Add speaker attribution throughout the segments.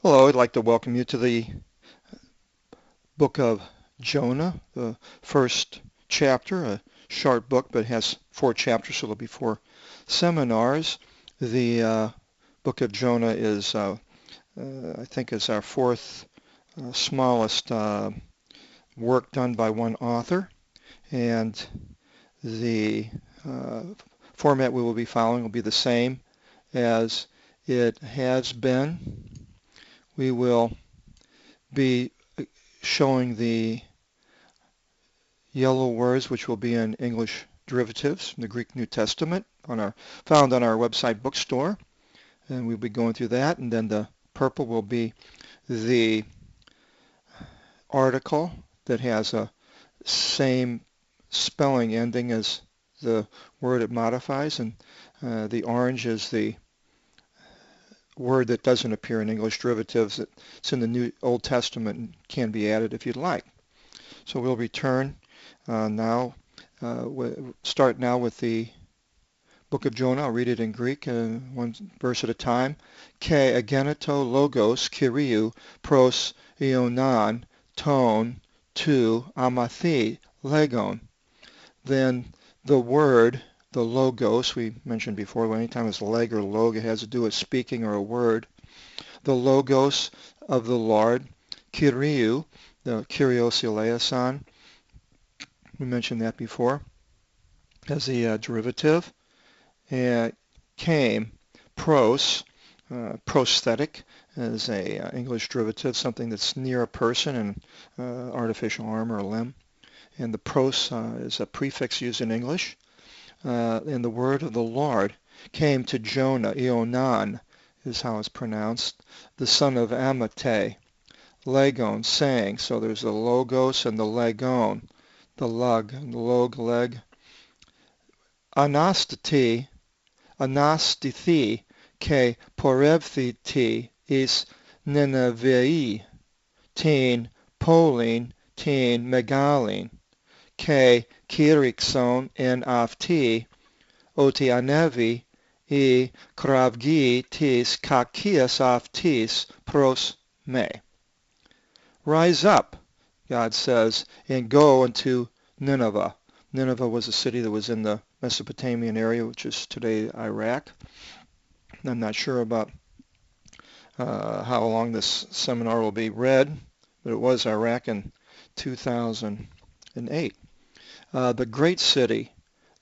Speaker 1: Hello, I'd like to welcome you to the book of Jonah, the first chapter, a short book, but it has 4 chapters, so there'll be 4 seminars. The book of Jonah is, I think, is our fourth smallest work done by one author, and the format we will be following will be the same as it has been. We will be showing the yellow words, which will be in English derivatives from the Greek New Testament, found on our website bookstore, and we'll be going through that. And then the purple will be the article that has a same spelling ending as the word it modifies, and the orange is the word that doesn't appear in English derivatives. It's in the Old Testament and can be added if you'd like. So we'll return start now with the book of Jonah. I'll read it in Greek, one verse at a time. Ke ageneto logos kyriou pros ionan ton tu amathi legon. Then the word, the logos, we mentioned before, anytime it's leg or log, it has to do with speaking or a word. The logos of the Lord, kyriou, the kyrios eleison, we mentioned that before, as the derivative. And came, pros, prosthetic, as a English derivative, something that's near a person, and artificial arm or limb. And the pros is a prefix used in English. And the word of the Lord came to Jonah, Ionan is how it's pronounced, the son of Amittai, legon, saying. So there's the logos and the legon, the lug, the log, leg. Anastithi ke porevthiti is Ninevei, tin polin, tin megalin, ke kirixon en afti, oti anevi, e kravgi tis kakias aftis pros me. Rise up, God says, and go unto Nineveh. Nineveh was a city that was in the Mesopotamian area, which is today Iraq. I'm not sure about how long this seminar will be read, but it was Iraq in 2008. The great city,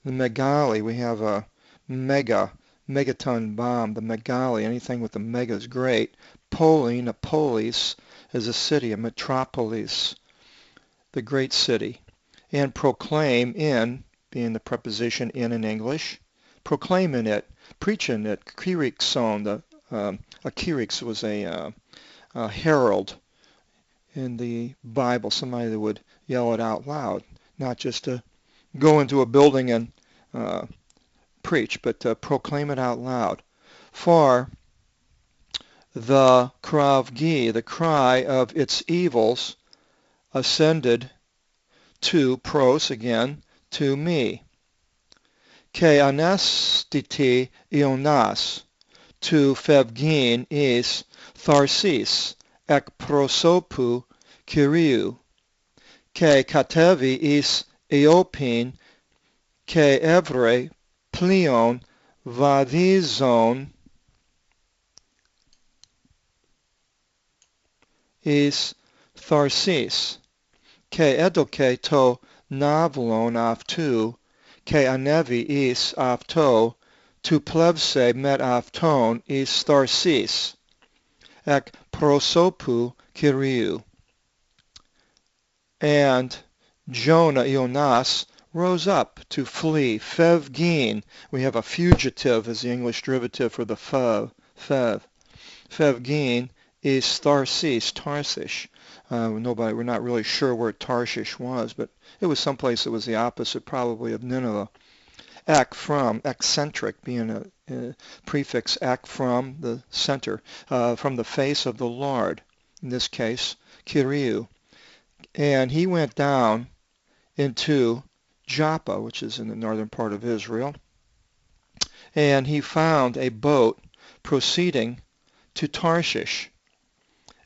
Speaker 1: the Megali, we have a megaton bomb, the Megali, anything with the mega is great. Polin, a polis, is a city, a metropolis, the great city. And proclaim in, being the preposition in English, proclaim in it, preach in it, kyrixon, a kyrix was a herald in the Bible, somebody that would yell it out loud, not just to go into a building and preach, but to proclaim it out loud. For the kravgi, the cry of its evils, ascended to pros again, to me. Ke anestiti ionas, to fevgin is tharsis, ek prosopu kyriou. Ke katevi is eopin, ke evre plion vadizon is tharsis. Ke edoke to navelon aftu, ke anevi is afto, tu plevse met afton is tharsis, ek prosopu kyriou. And Jonah, Ionas, rose up to flee. Fevgin, we have a fugitive as the English derivative for the fev. Fevgin is tharsis, Tarshish. We're not really sure where Tarshish was, but it was someplace that was the opposite probably of Nineveh. Ek from, eccentric being a prefix, ek from the center, from the face of the Lord, in this case, Kyriou. And he went down into Joppa, which is in the northern part of Israel, and he found a boat proceeding to Tarshish.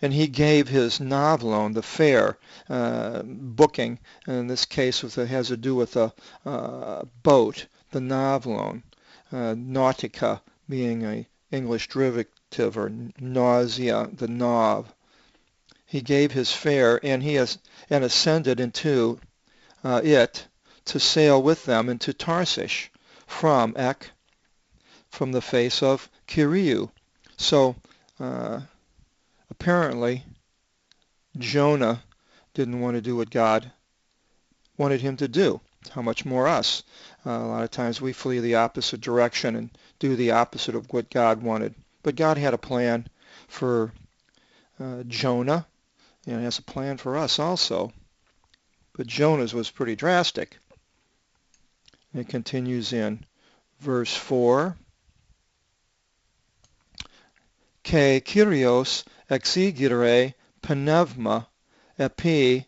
Speaker 1: and he gave his novlon, the fare, booking. And in this case, it has to do with a boat, the novlon, nautica being a English derivative, or nausea, the nav. He gave his fare, and and ascended into it to sail with them into Tarshish from from the face of Kiriu. So apparently Jonah didn't want to do what God wanted him to do. How much more us? A lot of times we flee the opposite direction and do the opposite of what God wanted. But God had a plan for Jonah, and has a plan for us also. But Jonah's was pretty drastic. It continues in verse 4. Ke Kyrios exigere pneuma epi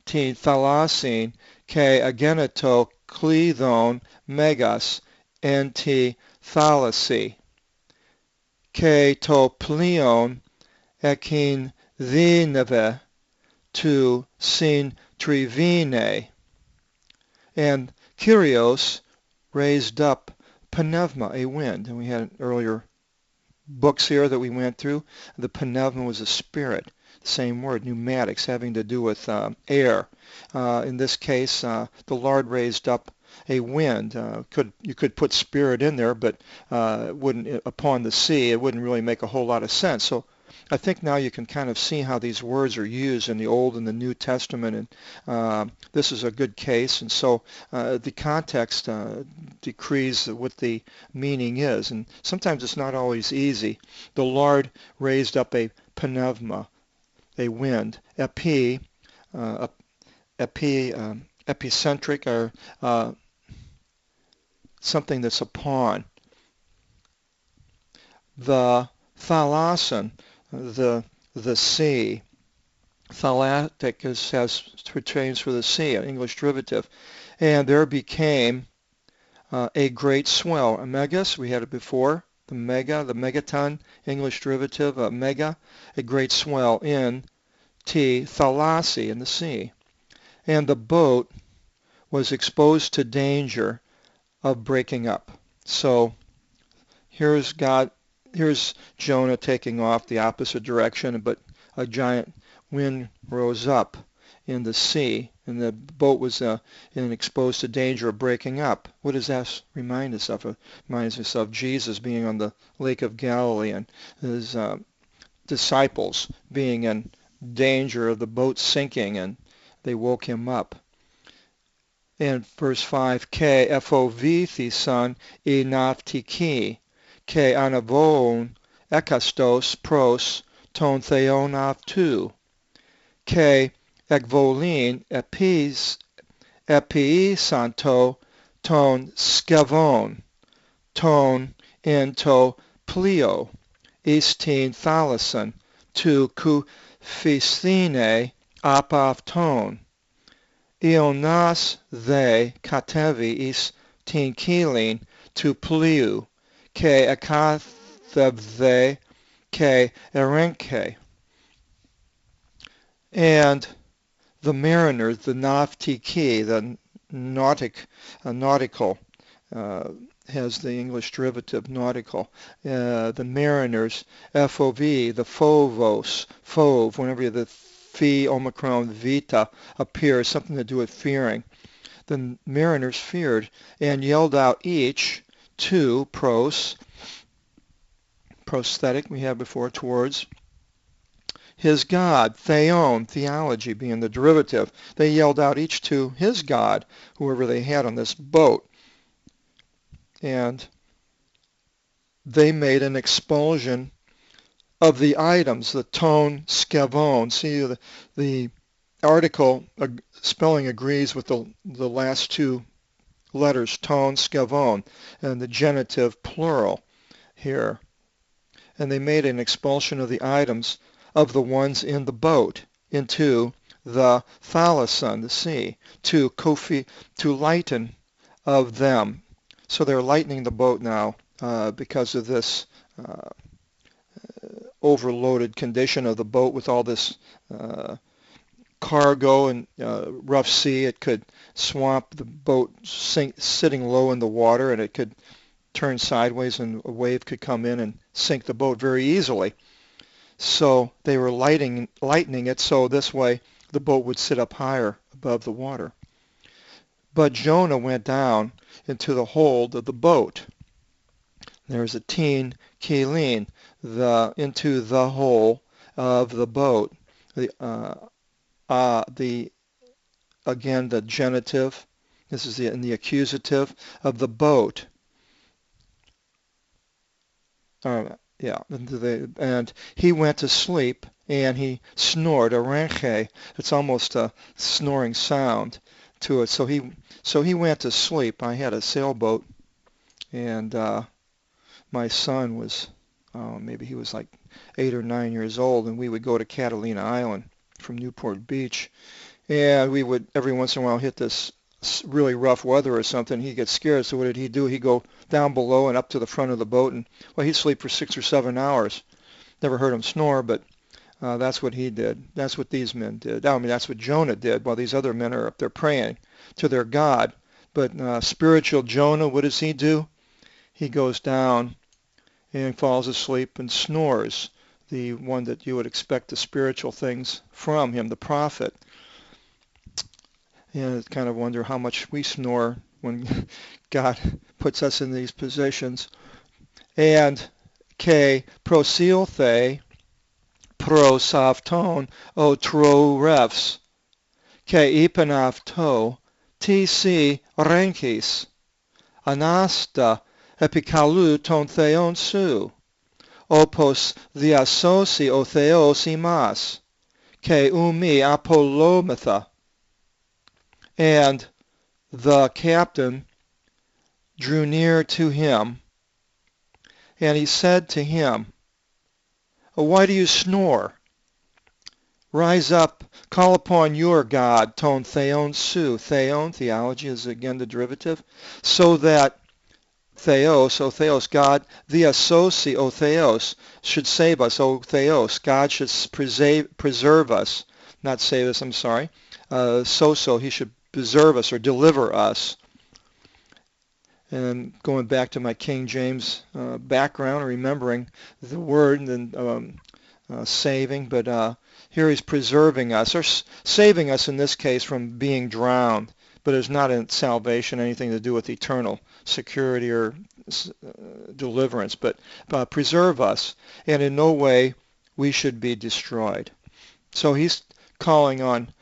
Speaker 1: ti thalasin ke ageneto klithon megas en ti thalasi ke to plion ekin dhineve to sin trivine. And Kyrios raised up pneuma, a wind. And we had earlier books here that we went through. The pneuma was a spirit. Same word, pneumatics, having to do with air. In this case, the Lord raised up a wind. You could put spirit in there, but wouldn't upon the sea. It wouldn't really make a whole lot of sense. So I think now you can kind of see how these words are used in the Old and the New Testament, and this is a good case. And so the context decrees what the meaning is, and sometimes it's not always easy. The Lord raised up a pneuma, a wind, epicentric, or something that's upon. The thalason, the sea. Thalatic pertains for the sea, an English derivative. And there became a great swell. A megas, we had it before. The megaton, English derivative, mega, a great swell in thalasi, in the sea. And the boat was exposed to danger of breaking up. So here's Jonah taking off the opposite direction, but a giant wind rose up in the sea, and the boat was exposed to danger of breaking up. What does that remind us of? It reminds us of Jesus being on the Lake of Galilee and his disciples being in danger of the boat sinking, and they woke him up. And verse 5, Ke FOV thison e naftiki, Ke anavon ekastos pros ton theon avtu, Ke ekvolin epi santo ton skavon, ton into plio, istin thalason, tu kufisthine apavton, Ionas they katevi is tinkilin tu pliu, ke akatheve ke erenke. And the mariners, the naftiki, the nautical, has the English derivative nautical. The mariners, FOV, the phobos, phove, whenever the phi, omicron, vita appears, something to do with fearing. The mariners feared and yelled out each to prosthetic we had before, towards his God, theon, theology being the derivative. They yelled out each to his God, whoever they had on this boat. And they made an expulsion of the items, the ton scavone. See, the article spelling agrees with the last two letters, ton scavone, and the genitive plural here. And they made an expulsion of the items of the ones in the boat into the thalason, the sea, to lighten of them. So they're lightening the boat now because of this overloaded condition of the boat with all this cargo and rough sea. It could swamp the boat sitting low in the water, and it could turn sideways and a wave could come in and sink the boat very easily. So they were lightening it so this way the boat would sit up higher above the water. But Jonah went down into the hold of the boat. There's a teen kelim, into the hole of the boat. Again, the genitive. This is in the accusative of the boat. And he went to sleep, and he snored, a renche. It's almost a snoring sound to it. So he went to sleep. I had a sailboat, and my son was, maybe he was like 8 or 9 years old, and we would go to Catalina Island from Newport Beach, and we would every once in a while hit this really rough weather or something. He'd get scared, so what did he do? He'd go down below and up to the front of the boat, and he'd sleep for 6 or 7 hours. Never heard him snore, but that's what he did. That's what these men did. I mean, that's what Jonah did while these other men are up there praying to their God. But spiritual Jonah, what does he do? He goes down and falls asleep and snores, the one that you would expect the spiritual things from him, the prophet. And I kind of wonder how much we snore when God puts us in these positions. And prosilthe prosavton o tro refs ipanavto tc renkis anasta epikalu ton theon su opos diasosi o theos imas umi apolometha. And the captain drew near to him, and he said to him, why do you snore? Rise up, call upon your God, ton theon su. Theon, theology is again the derivative, so that theos, O theos, God, diasosi, O theos, should save us, O theos, God should preserve us, not save us, I'm sorry, he should preserve us or deliver us. And going back to my King James background, remembering the word and saving, but here he's preserving us, or saving us in this case from being drowned. But it's not in salvation anything to do with eternal security or deliverance, but preserve us, and in no way we should be destroyed. So he's calling on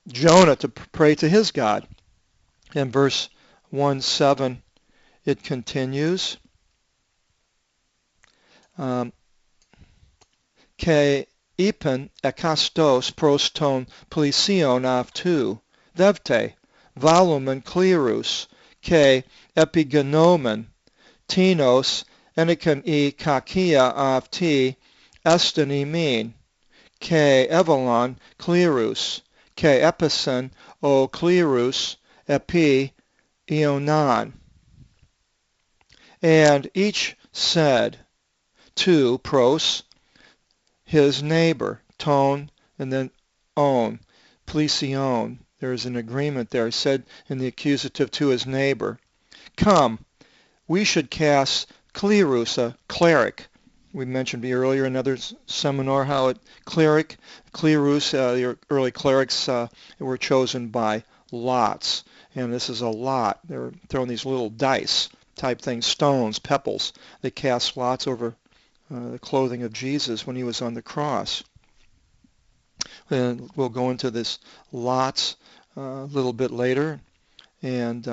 Speaker 1: Jonah to pray to his God. In verse 1:7, it continues, Ke ipen ekastos proston polision avtu, devte, volumen clerus, ke epigenomen, tinos, enikan e kakia avti, estenimin, ke evalon clerus, ke epison o clerus, epi Ionan. And each said to pros, his neighbor, ton, and then on, plesion. There's an agreement there. He said in the accusative to his neighbor, come, we should cast clerus, a cleric. We mentioned earlier in another seminar how clerus, the early clerics were chosen by lots. And this is a lot. They're throwing these little dice type things, stones, pebbles. They cast lots over the clothing of Jesus when he was on the cross. And we'll go into this lots a little bit later, and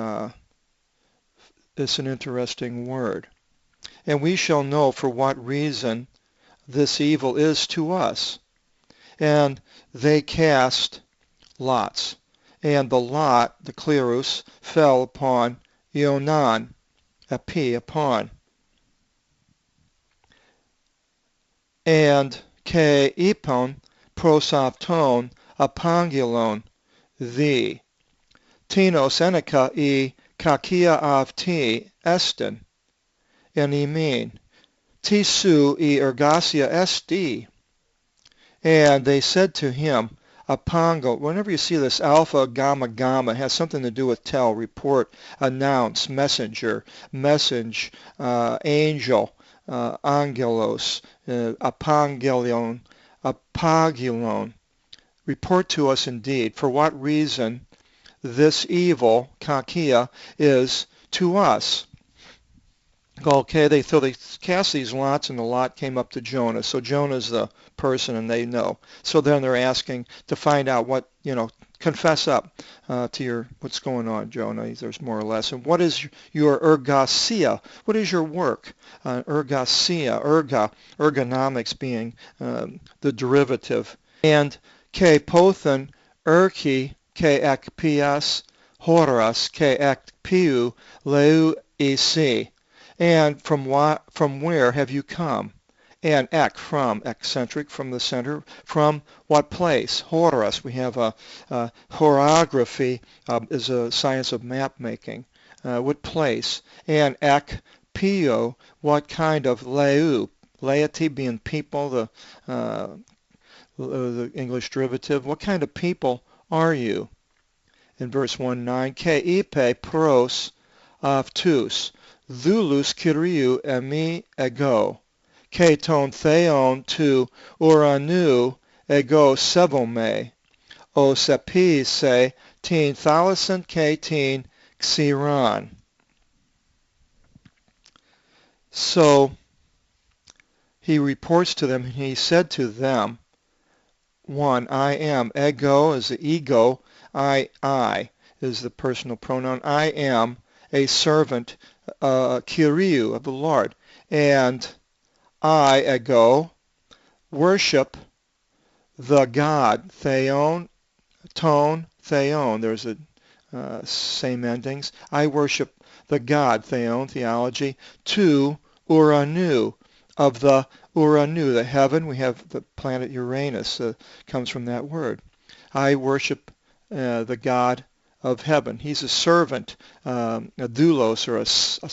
Speaker 1: it's an interesting word. And we shall know for what reason this evil is to us. And they cast lots. And the lot, the clerus, fell upon Ionan, epi, upon. And ke ipon prosavton apangilon, the. Tinos enika e kakia avti esten, enimin, Tisu e ergasia esti. And they said to him, Apango, whenever you see this alpha, gamma, gamma, it has something to do with tell, report, announce, messenger, message, angel, angelos, apangelion, apagilon. Report to us indeed. For what reason this evil, kakia, is to us? Okay, so they cast these lots, and the lot came up to Jonah. So Jonah's the person, and they know. So then they're asking to find out what, confess up to your what's going on, Jonah. There's more or less. And what is your ergasia? What is your work? Ergasia, ergonomics being the derivative. And ke pothen erki ke ekpias horas ke ekpiu leu ec. And from where have you come? And from, eccentric, from the center. From what place? Horos. We have a horography is a science of map making. What place? And pio, what kind of leu? Laity being people, the English derivative. What kind of people are you? In verse 1:9, ke ipe pros avtus. Zulus Kyriou emi ego, ke ton theon tu uranu ego sevome, o sepi se tin thalasan ke tin xiran. So he reports to them, and he said to them, 1, I am. Ego is the ego. I is the personal pronoun. I am a servant, Kyriou, of the Lord. And I, ego, worship the God, theon, ton, theon. There's a same endings. I worship the God, theon, theology, to uranu, of the uranu, the heaven. We have the planet Uranus, comes from that word. I worship the God of heaven. He's a servant, a doulos, or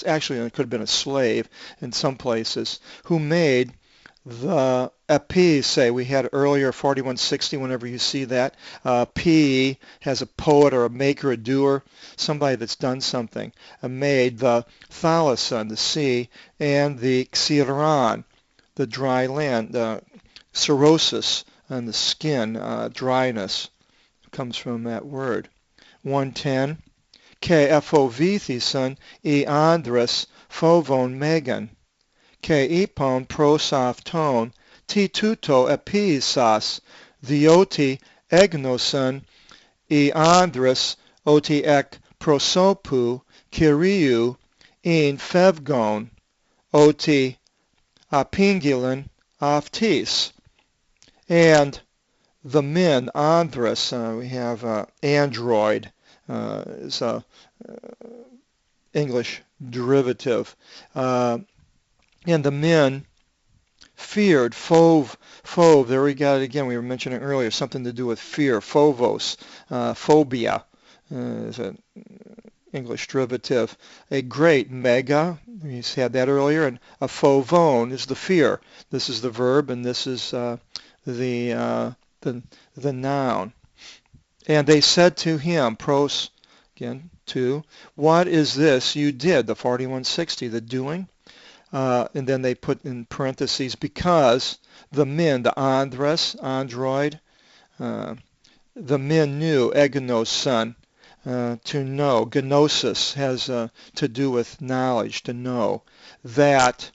Speaker 1: actually it could have been a slave in some places, who made the epise. We had earlier 4160, whenever you see that. P has a poet or a maker, a doer, somebody that's done something. Made the thalason, the sea, and the xiran, the dry land, the cirrhosis on the skin, dryness, comes from that word. 110, ke ephovithison e andres phovon megan, ke ipon prosafton ti tuto episas, dioti egnoson e andres oti ek prosopu Kyriou in phevgon oti apingilin aftis. And the men, andros, we have android, is a English derivative. And the men feared, phove, there we got it again, we were mentioning earlier, something to do with fear, phobos, phobia is an English derivative. A great, mega, we had that earlier, and a phovon is the fear. This is the verb, and this is the noun. And they said to him, pros, again, to, what is this you did, the 4160, the doing? And then they put in parentheses, because the men, the andres, android, the men knew, egenos, son, to know. Gnosis has to do with knowledge, to know, that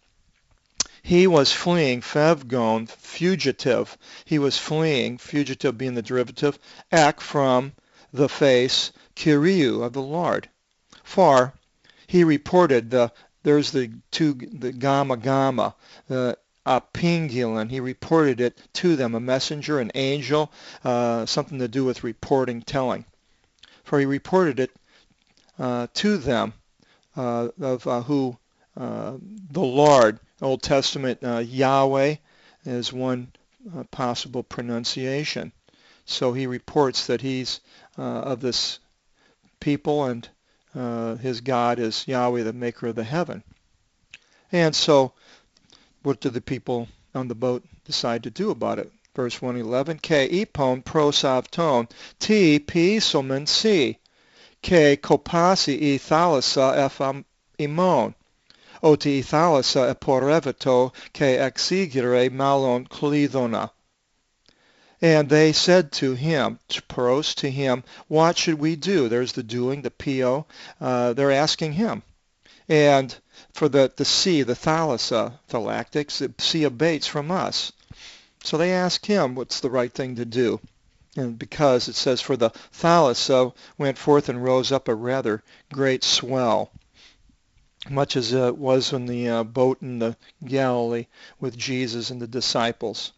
Speaker 1: he was fleeing, phevgon, fugitive. He was fleeing, fugitive being the derivative, ek, from the face, Kyriou, of the Lord. For he reported, there's the gamma, apingilin, he reported it to them, a messenger, an angel, something to do with reporting, telling. For he reported it to them of who the Lord, Old Testament Yahweh is one possible pronunciation. So he reports that he's of this people, and his God is Yahweh, the maker of the heaven. And so what did the people on the boat decide to do about it? Verse 111, Ke ipon pros avton, ti pisomen si, ke kopasi I thalassa epham imon, oti I thalassa eporeveto ke exigere malon klidona. And they said to him, pros to him, what should we do? There's the doing, the pio. They're asking him. And for the sea, the thalassa, phylactics, the sea abates from us. So they ask him what's the right thing to do. And because it says, for the thalassa went forth and rose up a rather great swell, much as it was in the boat in the Galilee with Jesus and the disciples.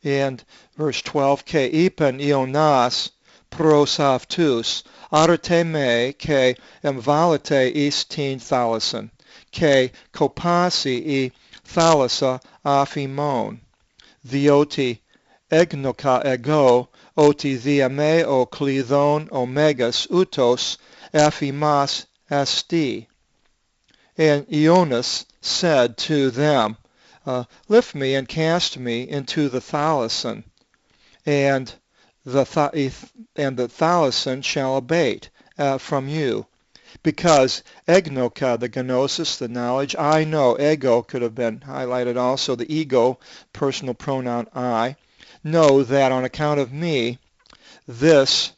Speaker 1: And verse 12, Ke ipen ionas pros avtus, arteme ke emvalite istin thalassen, ke kopasi I thalassa aphimon, dioti egnoka ego, oti diame o klidon omegas utos aphimas asti. And Ionas said to them, lift me and cast me into the thalasson, and the thalasson shall abate from you. Because egnoka, the gnosis, the knowledge, I know, ego could have been highlighted also, the ego, personal pronoun I, know that on account of me, this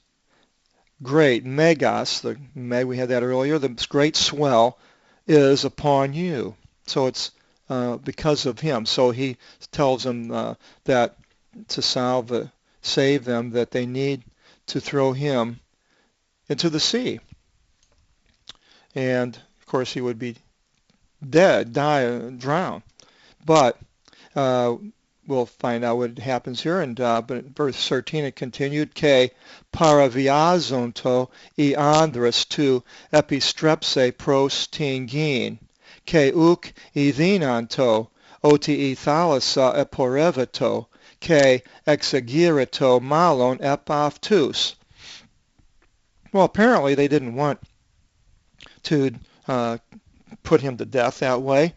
Speaker 1: great megas, we had that earlier, this great swell is upon you. So it's because of him. So he tells them that to save them, that they need to throw him into the sea. And of course he would be dead, drown. But we'll find out what happens here. And but in verse 13 it continued, Ke paraviazonto I andres tu epistrepse pros tingin, ke uk I dinanto, oti I thalassa eporeveto, ke exagirato malon epaftus. Well, apparently they didn't want to put him to death that way.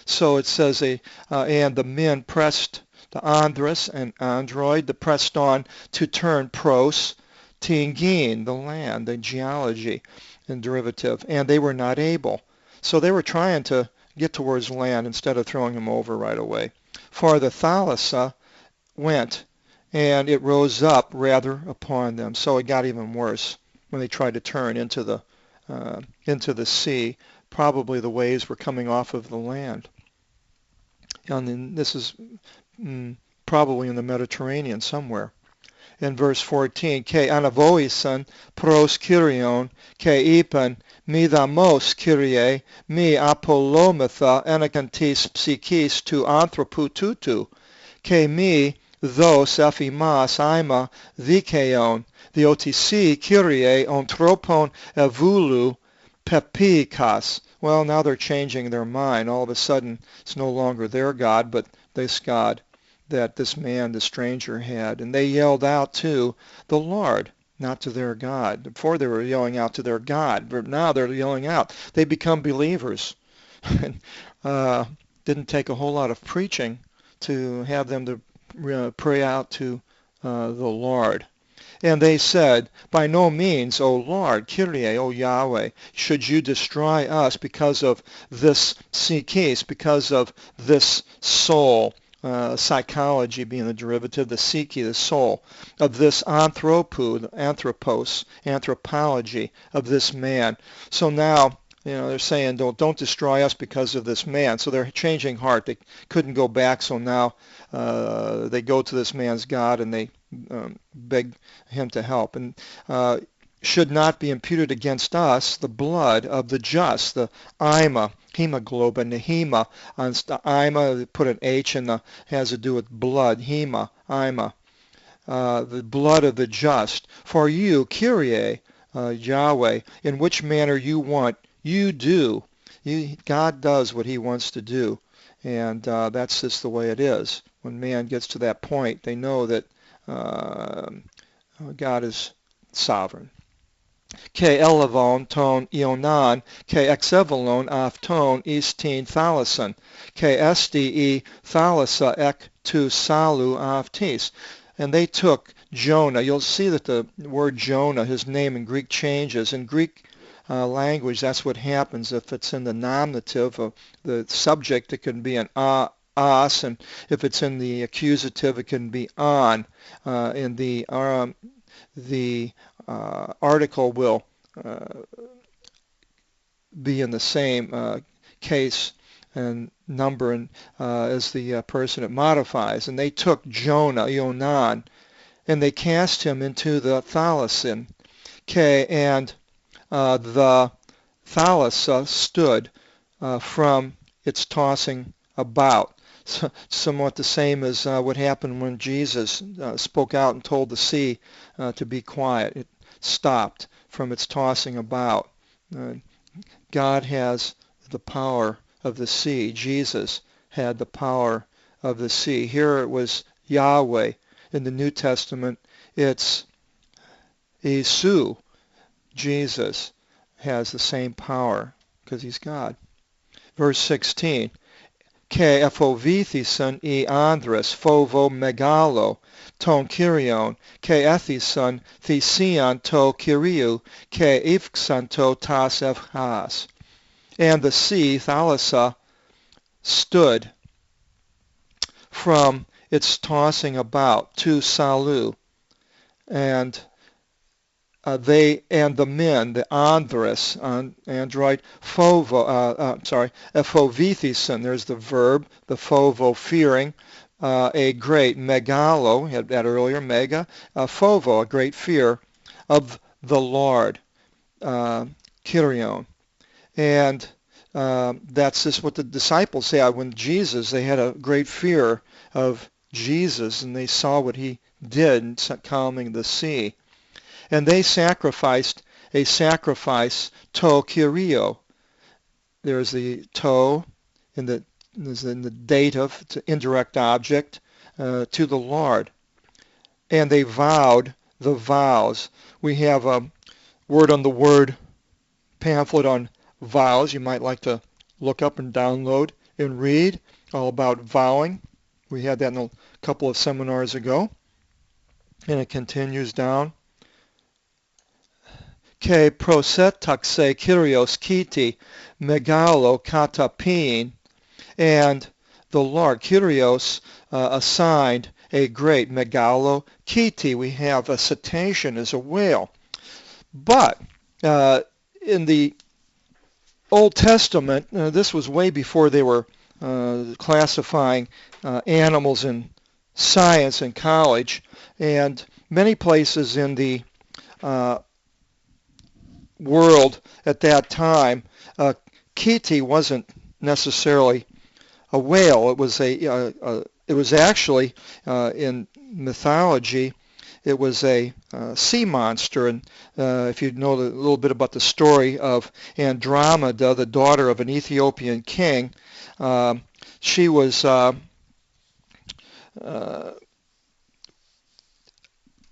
Speaker 1: So it says, and the men pressed, the Andres and Android, the pressed on to turn pros, tingin, the land, the geology and derivative, and they were not able. So they were trying to get towards land instead of throwing him over right away. For the thalassa went, and it rose up rather upon them. So it got even worse when they tried to turn into the sea. Probably the waves were coming off of the land. And then this is probably in the Mediterranean somewhere. In verse 14, Ke anavoisan pros Kyrion, ke ipan mi damos Kyrie, mi apolometha enakantis psychis tu anthropu tutu, ke mi thos ephimas ima dikeon, diotisi Kyrie ontropon evulu pepikas. Well, now they're changing their mind. All of a sudden, it's no longer their God, but this God that this man, the stranger, had. And they yelled out to the Lord, not to their God. Before they were yelling out to their God, but now they're yelling out. They become believers. Didn't take a whole lot of preaching to have them to pray out to the Lord. And they said, by no means, O Lord, Kyrie, O Yahweh, should you destroy us because of this psyche, because of this soul, psychology being the derivative, the psyche, the soul, of this anthropos, anthropology of this man. So now, they're saying, don't destroy us because of this man. So they're changing heart. They couldn't go back, so now they go to this man's God and they beg him to help. And should not be imputed against us the blood of the just, the ima, hemoglobin, the hema. On ima, they put an H in the, has to do with blood, hema, ima, the blood of the just. For you, Kyrie, Yahweh, in which manner you want, you do. God does what he wants to do. And that's just the way it is. When man gets to that point, they know that God is sovereign. elevon ton ionan, exevalon af ton istin thalason, sde thalassa ek tu salu af tis. And they took Jonah. You'll see that the word Jonah, his name in Greek changes. In Greek language, that's what happens if it's in the nominative of the subject. It can be an as, and if it's in the accusative, it can be on. In the article will be in the same case and number and as the person it modifies. And they took Jonah, Yonan, and they cast him into the thalasin. And the thalassa stood from its tossing about. So, somewhat the same as what happened when Jesus spoke out and told the sea to be quiet. It stopped from its tossing about. God has the power of the sea. Jesus had the power of the sea. Here it was Yahweh. In the New Testament, it's Isu. Jesus has the same power because he's God. Verse 16. Ke ephovithison e andres phovo megalo ton kyrion ke ethison thesion to kyriou ke ifxanto tas evhas. And the sea, thalassa, stood from its tossing about to salu, and the men, the andres, android, ephovithison, there's the verb, the phovo, fearing, a great, megalo, had that earlier, mega, phovo, a great fear of the Lord, kyrion. And that's just what the disciples had when Jesus, they had a great fear of Jesus, and they saw what he did in calming the sea. And they sacrificed a sacrifice to Kyrio. There's the to in the dative, it's an indirect object, to the Lord. And they vowed the vows. We have a word on the word pamphlet on vows. You might like to look up and download and read all about vowing. We had that in a couple of seminars ago. And it continues down. Ke prosetaxe Kyrios kiti megalo katapin, and the Lord, Kyrios, assigned a great megalo kiti. We have a cetacean as a whale. But in the Old Testament, this was way before they were classifying animals in science in college, and many places in the world at that time, Kiti wasn't necessarily a whale. It was actually in mythology, it was a sea monster. And if you know a little bit about the story of Andromeda, the daughter of an Ethiopian king, she was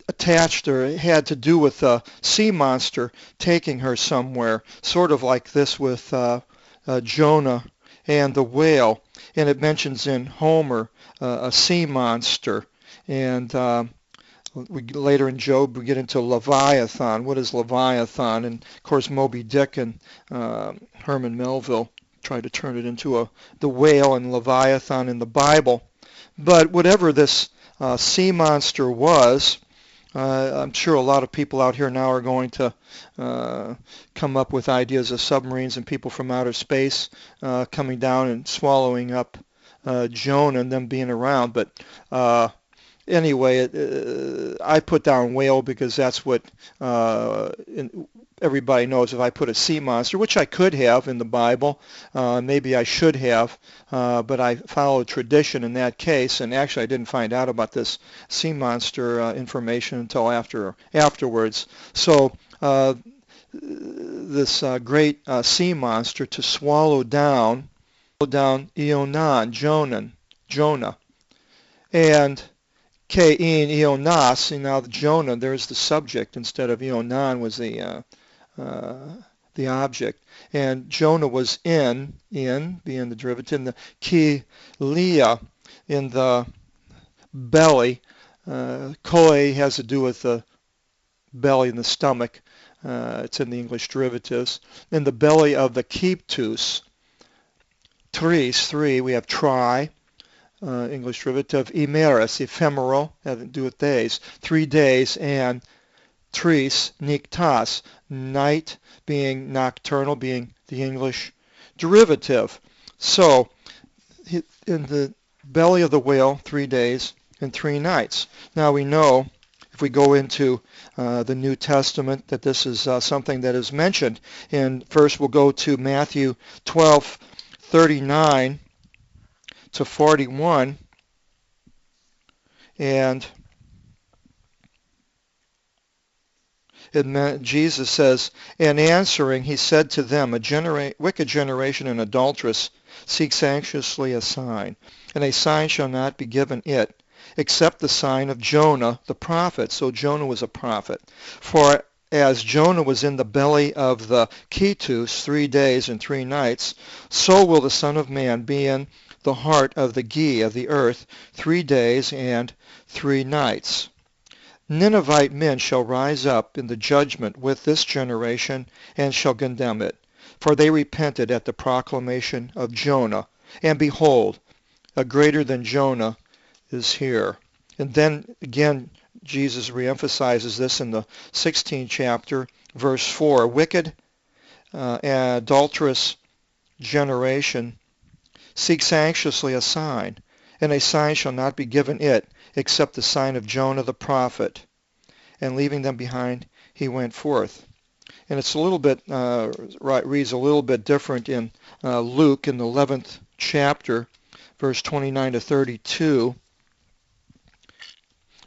Speaker 1: attached or had to do with a sea monster taking her somewhere, sort of like this with Jonah and the whale. And it mentions in Homer a sea monster. And later in Job we get into Leviathan. What is Leviathan? And of course Moby Dick and Herman Melville tried to turn it into the whale and Leviathan in the Bible. But whatever this sea monster was, I'm sure a lot of people out here now are going to come up with ideas of submarines and people from outer space coming down and swallowing up Jonah and them being around. But anyway, I put down whale because that's what everybody knows. If I put a sea monster, which I could have in the Bible, maybe I should have, but I followed tradition in that case, and actually I didn't find out about this sea monster information until afterwards. So this great sea monster to swallow down Ionan, Jonah, and Kein Ionas, and now the Jonah, there's the subject instead of Ionan was the the object. And Jonah was in being the derivative, in the kilia, in the belly. Koi has to do with the belly and the stomach. It's in the English derivatives. In the belly of the kiptus, tris, three, we have tri, English derivative, imeris, ephemeral, having to do with days, 3 days, and tris, niktas, night, being nocturnal, being the English derivative. So, in the belly of the whale, 3 days and 3 nights. Now we know, if we go into the New Testament, that this is something that is mentioned. And first we'll go to Matthew 12:39 to 41. And Jesus says, and answering, he said to them, a wicked generation and adulteress seeks anxiously a sign, and a sign shall not be given it, except the sign of Jonah the prophet. So Jonah was a prophet. For as Jonah was in the belly of the Ketus 3 days and 3 nights, so will the Son of Man be in the heart of the Ge of the earth 3 days and 3 nights. Ninevite men shall rise up in the judgment with this generation and shall condemn it. For they repented at the proclamation of Jonah. And behold, a greater than Jonah is here. And then again, Jesus reemphasizes this in the 16th chapter, verse 4. Wicked and adulterous generation seeks anxiously a sign, and a sign shall not be given it, except the sign of Jonah the prophet. And leaving them behind, he went forth. And it's a little bit, reads a little bit different in Luke in the 11th chapter, verse 29 to 32.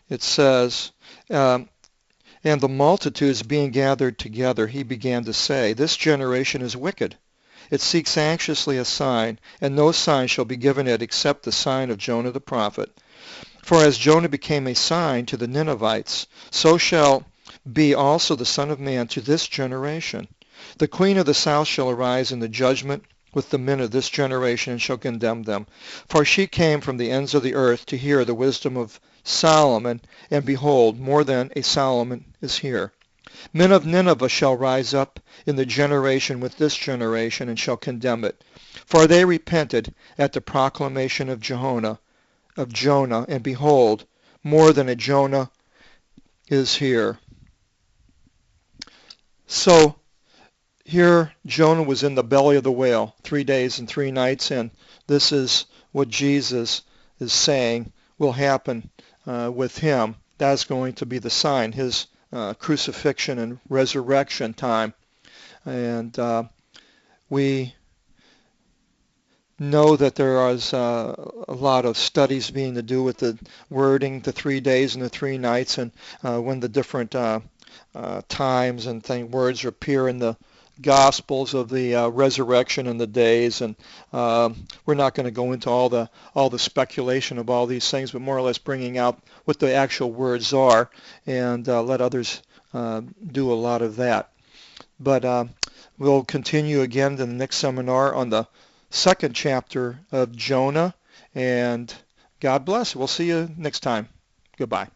Speaker 1: It says, and the multitudes being gathered together, he began to say, this generation is wicked. It seeks anxiously a sign, and no sign shall be given it except the sign of Jonah the prophet. For as Jonah became a sign to the Ninevites, so shall be also the Son of Man to this generation. The queen of the south shall arise in the judgment with the men of this generation and shall condemn them. For she came from the ends of the earth to hear the wisdom of Solomon, and behold, more than a Solomon is here. Men of Nineveh shall rise up in the generation with this generation and shall condemn it. For they repented at the proclamation of Jonah, and behold, more than a Jonah is here. So here Jonah was in the belly of the whale 3 days and 3 nights, and this is what Jesus is saying will happen with him. That's going to be the sign, his crucifixion and resurrection time. And we know that there is a lot of studies being to do with the wording, the 3 days and the 3 nights, and when the different times and words appear in the Gospels of the resurrection and the days, and we're not going to go into all the speculation of all these things, but more or less bringing out what the actual words are, and let others do a lot of that. But we'll continue again in the next seminar on the 2nd chapter of Jonah, and God bless. We'll see you next time. Goodbye.